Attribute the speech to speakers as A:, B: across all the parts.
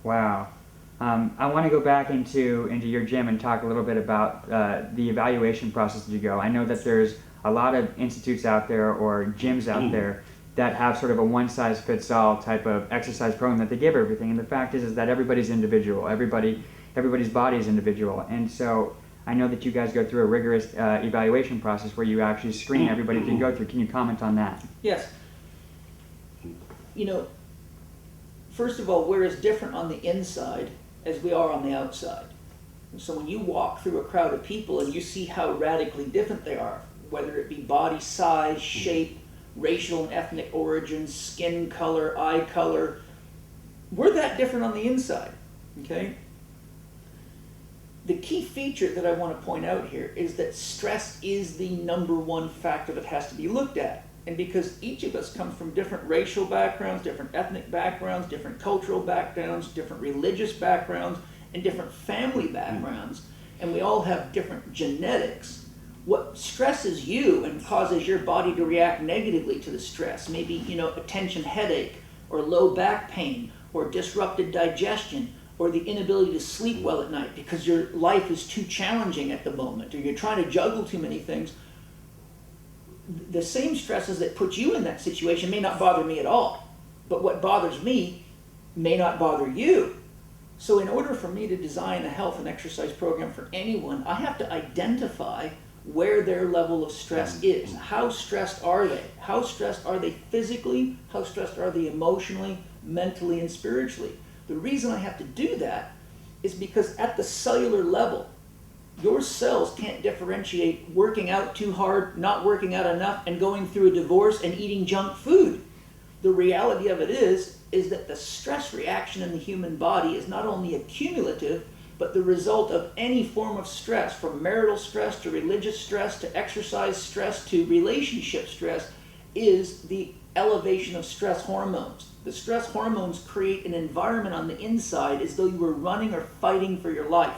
A: Wow. I want to go back into your gym and talk a little bit about the evaluation process that you go. I know that there's a lot of institutes out there or gyms out there that have sort of a one-size-fits-all type of exercise program that they give everything. And the fact is that everybody's individual. Everybody's body is individual. And so I know that you guys go through a rigorous evaluation process where you actually screen everybody that you go through. Can you comment on that?
B: Yes. You know, first of all, we're as different on the inside as we are on the outside. So when you walk through a crowd of people and you see how radically different they are, whether it be body size, shape, racial and ethnic origins, skin color, eye color, we're that different on the inside, okay? The key feature that I want to point out here is that stress is the #1 factor that has to be looked at. And because each of us comes from different racial backgrounds, different ethnic backgrounds, different cultural backgrounds, different religious backgrounds, and different family backgrounds, and we all have different genetics, what stresses you and causes your body to react negatively to the stress, maybe, you know, a tension headache, or low back pain, or disrupted digestion, or the inability to sleep well at night because your life is too challenging at the moment, or you're trying to juggle too many things. The same stresses that put you in that situation may not bother me at all, but what bothers me may not bother you. So in order for me to design a health and exercise program for anyone, I have to identify where their level of stress is. How stressed are they? How stressed are they physically? How stressed are they emotionally, mentally, and spiritually? The reason I have to do that is because at the cellular level, your cells can't differentiate working out too hard, not working out enough, and going through a divorce and eating junk food. The reality of it is that the stress reaction in the human body is not only accumulative, but the result of any form of stress, from marital stress to religious stress to exercise stress to relationship stress, is the elevation of stress hormones. The stress hormones create an environment on the inside as though you were running or fighting for your life.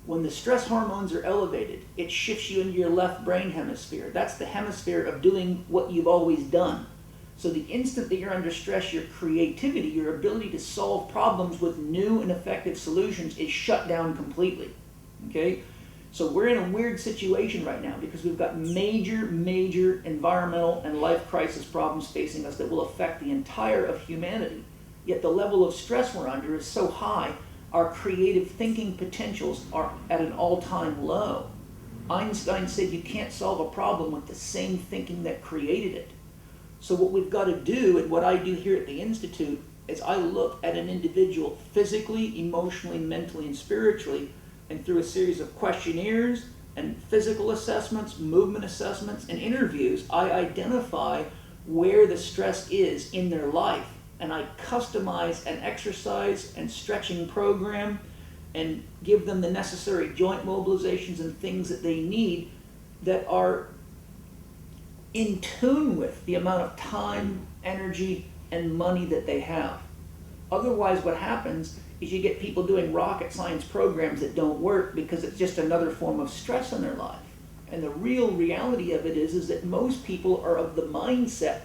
B: When the stress hormones are elevated, it shifts you into your left brain hemisphere. That's the hemisphere of doing what you've always done. So the instant that you're under stress, your creativity, your ability to solve problems with new and effective solutions is shut down completely, okay? So we're in a weird situation right now because we've got major environmental and life crisis problems facing us that will affect the entire of humanity. Yet the level of stress we're under is so high, our creative thinking potentials are at an all-time low. Einstein said you can't solve a problem with the same thinking that created it. So what we've got to do, and what I do here at the Institute, is I look at an individual physically, emotionally, mentally, and spiritually, and through a series of questionnaires and physical assessments, movement assessments, and interviews, I identify where the stress is in their life. And I customize an exercise and stretching program and give them the necessary joint mobilizations and things that they need that are in tune with the amount of time, energy, and money that they have. Otherwise, what happens is you get people doing rocket science programs that don't work because it's just another form of stress in their life. And the real reality of it is that most people are of the mindset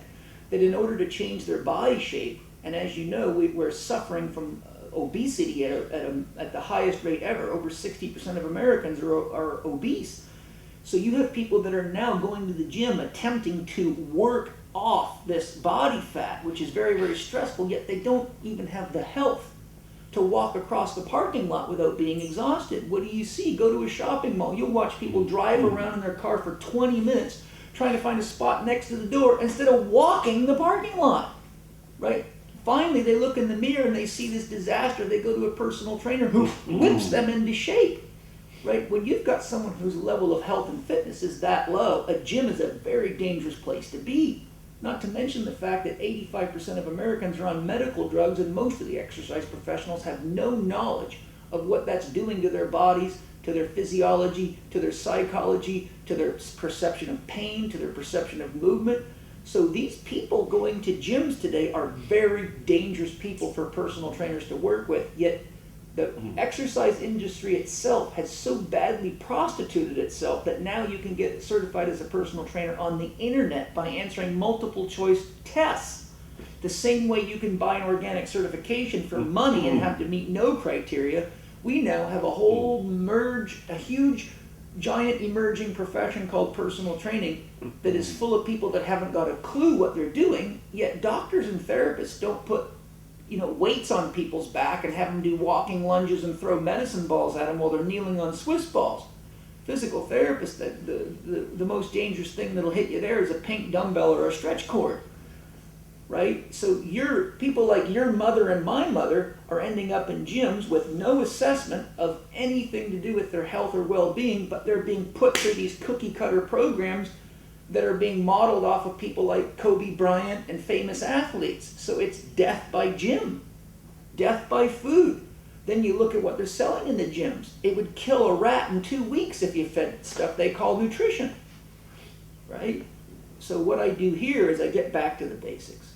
B: that in order to change their body shape, and as you know, we're suffering from obesity at the highest rate ever. Over 60% of Americans are obese. So you have people that are now going to the gym attempting to work off this body fat, which is very stressful, yet they don't even have the health to walk across the parking lot without being exhausted. What do you see? Go to a shopping mall. You'll watch people drive around in their car for 20 minutes trying to find a spot next to the door instead of walking the parking lot, right? Finally, they look in the mirror and they see this disaster. They go to a personal trainer who whips them into shape, right? When you've got someone whose level of health and fitness is that low, a gym is a very dangerous place to be. Not to mention the fact that 85% of Americans are on medical drugs, and most of the exercise professionals have no knowledge of what that's doing to their bodies, to their physiology, to their psychology, to their perception of pain, to their perception of movement. So these people going to gyms today are very dangerous people for personal trainers to work with, yet the exercise industry itself has so badly prostituted itself that now you can get certified as a personal trainer on the internet by answering multiple choice tests. The same way you can buy an organic certification for money and have to meet no criteria, we now have a huge, giant emerging profession called personal training that is full of people that haven't got a clue what they're doing, yet doctors and therapists don't put weights on people's back and have them do walking lunges and throw medicine balls at them while they're kneeling on Swiss balls. Physical therapists, the most dangerous thing that'll hit you there is a pink dumbbell or a stretch cord, right? So people like your mother and my mother are ending up in gyms with no assessment of anything to do with their health or well-being, but they're being put through these cookie cutter programs that are being modeled off of people like Kobe Bryant and famous athletes. So it's death by gym, death by food. Then you look at what they're selling in the gyms. It would kill a rat in 2 weeks if you fed stuff they call nutrition, right? So what I do here is I get back to the basics.